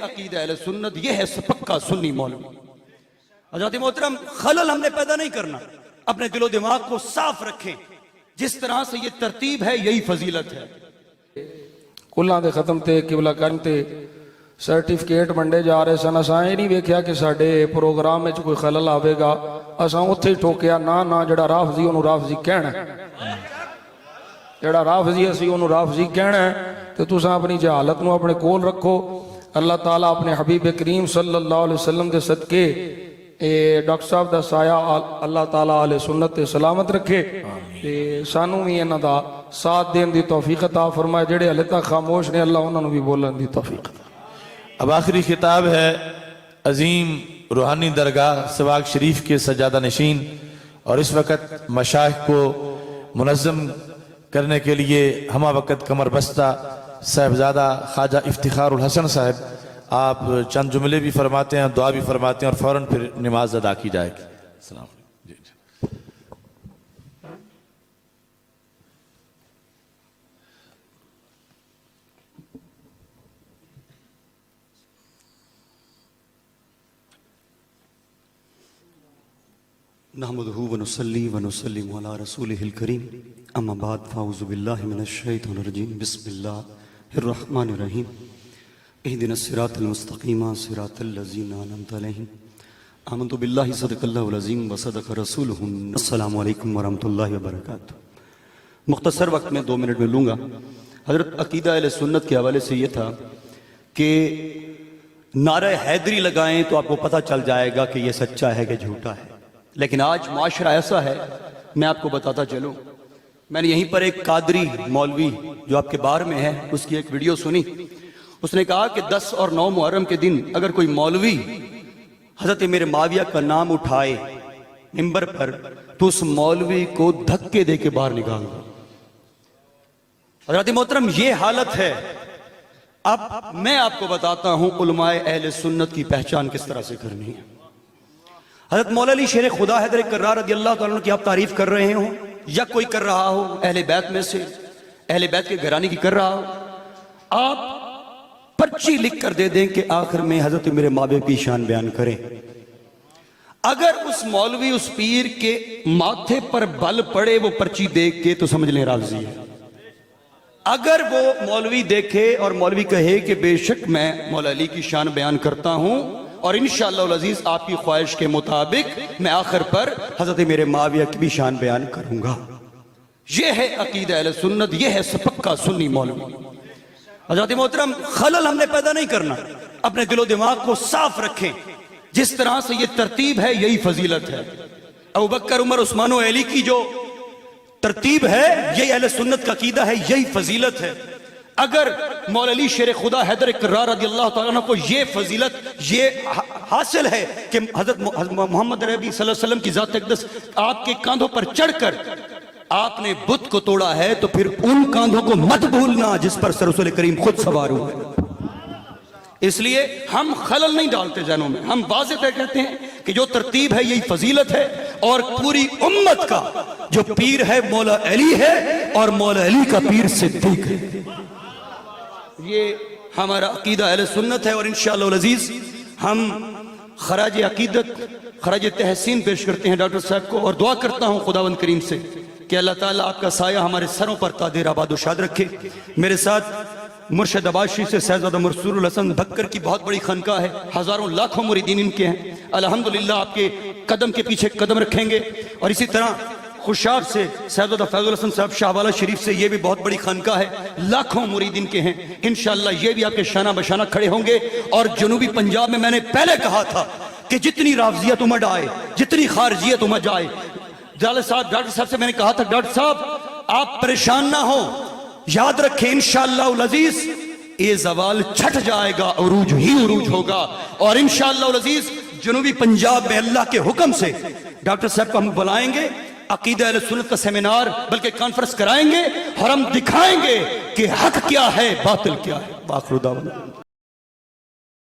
عقیدہ اہل سنت، یہ ہے پکا سنی مولوی۔ حضرات محترم، خلل ہم نے پیدا نہیں کرنا، اپنے دل و دماغ کو صاف رکھیں۔ جس طرح سے یہ ترتیب ہے یہی فضیلت ہے۔ کلاں دے ختم تے قبلہ کرن تے سرٹیفکیٹ منڈے جا رہے سن، اساں یہ نہیں ویکھیا کہ ساڈے پروگرام وچ کوئی خلل آوے گا، اساں اوتھے ہی ٹھوکیا نا جڑا رافضی اونوں رافضی کہنا ہے، جڑا رافضی اسی اونوں رافضی کہنا ہے۔ تے تساں اپنی جہالت نو اپنے کول رکھو۔ اللہ تعالیٰ اپنے حبیب کریم صلی اللہ علیہ وسلم دے صدقے ڈاکٹر صاحب دا سایہ اللہ تعالیٰ علیہ سنت تے سلامت رکھے تے سانوں بھی انہاں دا ساتھ دین دی توفیق عطا فرمائے۔ جڑے ہلے تک خاموش نے اللہ انہاں نو بھی بولن دی توفیق عطا۔ اب آخری خطاب ہے عظیم روحانی درگاہ سواگ شریف کے سجادہ نشین اور اس وقت مشائخ کو منظم کرنے کے لیے ہمہ وقت کمر بستہ صاحبزادہ خواجہ افتخار الحسن صاحب، آپ چند جملے بھی فرماتے ہیں، دعا بھی فرماتے ہیں اور فوراً پھر نماز ادا کی جائے گی۔ السلام علیکم۔ نحمده ونصلي ونسلم على رسوله الكريم اما بعد فاعوذ بالله من الشيطان الرجيم بسم الله الرحمن الرحيم اهدنا الصراط المستقيم صراط الذين انعمت عليهم آمنت بالله صدق الله العظيم وصدق رسوله۔ السلام علیکم ورحمۃ اللہ وبرکاتہ۔ مختصر وقت میں 2 منٹ میں لوں گا۔ حضرت عقیدہ اہل سنت کے حوالے سے یہ تھا کہ نعرہ حیدری لگائیں تو آپ کو پتہ چل جائے گا کہ یہ سچا ہے کہ جھوٹا ہے، لیکن آج معاشرہ ایسا ہے، میں آپ کو بتاتا چلوں۔ میں نے یہیں پر ایک قادری مولوی جو آپ کے بار میں ہے اس کی ایک ویڈیو سنی۔ اس نے کہا کہ 10 اور 9 محرم کے دن اگر کوئی مولوی حضرت میرے معاویہ کا نام اٹھائے منبر پر تو اس مولوی کو دھکے دے کے باہر نکال دو۔ حضرات محترم، یہ حالت ہے۔ اب میں آپ کو بتاتا ہوں علماء اہل سنت کی پہچان کس طرح سے کرنی ہے۔ حضرت مولا علی شیر خدا حیدر کرار رضی اللہ تعالیٰ عنہ کی آپ تعریف کر رہے ہوں یا کوئی کر رہا ہو اہل بیت میں سے، اہل بیت کے گھرانے کی کر رہا ہو، آپ پرچی لکھ کر دے دیں کہ آخر میں حضرت میرے ماں باپ کی شان بیان کریں۔ اگر اس مولوی اس پیر کے ماتھے پر بل پڑے وہ پرچی دیکھ کے تو سمجھ لیں راضی ہے۔ اگر وہ مولوی دیکھے اور مولوی کہے کہ بے شک میں مولا علی کی شان بیان کرتا ہوں اور انشاءاللہ العزیز آپ کی خواہش کے مطابق میں آخر پر حضرت میرے معاویہ کی بھی شان بیان کروں گا، یہ ہے عقیدہ اہل سنت، یہ ہے پکا سنی مولوی۔ حضرات محترم، خلل ہم نے پیدا نہیں کرنا، اپنے دل و دماغ کو صاف رکھیں۔ جس طرح سے یہ ترتیب ہے یہی فضیلت ہے۔ ابوبکر عمر عثمان و علی کی جو ترتیب ہے یہی اہل سنت کا عقیدہ ہے، یہی فضیلت ہے۔ اگر مولا علی شیر خدا حیدر کرار رضی اللہ تعالیٰ عنہ کو یہ فضیلت یہ حاصل ہے کہ حضرت محمد عربی صلی اللہ علیہ وسلم کی ذات اقدس آپ کے کاندھوں پر چڑھ کر آپ نے بت کو توڑا ہے، تو پھر ان کاندھوں کو مت بھولنا جس پر رسول کریم خود سوار ہوئے۔ اس لیے ہم خلل نہیں ڈالتے ذہنوں میں، ہم واضح طے کہتے ہیں کہ جو ترتیب ہے یہی فضیلت ہے، اور پوری امت کا جو پیر ہے مولا علی ہے اور مولا علی کا پیر صدیق ہے۔ یہ ہمارا عقیدہ اہل سنت ہے، اور انشاءاللہ العزیز ہم خراج عقیدت خراج تحسین پیش کرتے ہیں ڈاکٹر صاحب کو، اور دعا کرتا ہوں خداوند کریم سے کہ اللہ تعالیٰ آپ کا سایہ ہمارے سروں پر قادر آباد و شاد رکھے۔ میرے ساتھ مرشد عباشی سے سیدزادہ مرسول الحسن بھکر کی بہت بڑی خانقاہ ہے، ہزاروں لاکھوں مریدین ان کے ہیں، الحمدللہ آپ کے قدم کے پیچھے قدم رکھیں گے۔ اور اسی طرح خوشاب سے سیدزادہ فیض الحسن صاحب شاہ والا شریف سے، یہ بھی بہت بڑی خانقاہ ہے، لاکھوں مرید ان کے ہیں، انشاءاللہ یہ بھی آپ کے شانہ بشانہ کھڑے ہوں گے۔ اور جنوبی پنجاب میں میں نے پہلے کہا تھا کہ جتنی رافضیت امج آئے، جتنی خارجیت امج آئے، ڈاکٹر صاحب سے میں نے کہا تھا ڈاکٹر صاحب آپ پریشان نہ ہوں، یاد رکھیں انشاءاللہ العزیز یہ زوال چھٹ جائے گا، عروج ہی عروج ہوگا، اور انشاءاللہ العزیز جنوبی پنجاب میں اللہ کے حکم سے ڈاکٹر صاحب کو ہم بلائیں گے، عقیدہ اہل سنت کا سیمینار بلکہ کانفرنس کرائیں گے، اور ہم دکھائیں گے کہ حق کیا ہے باطل کیا ہے۔ باخر دعوانا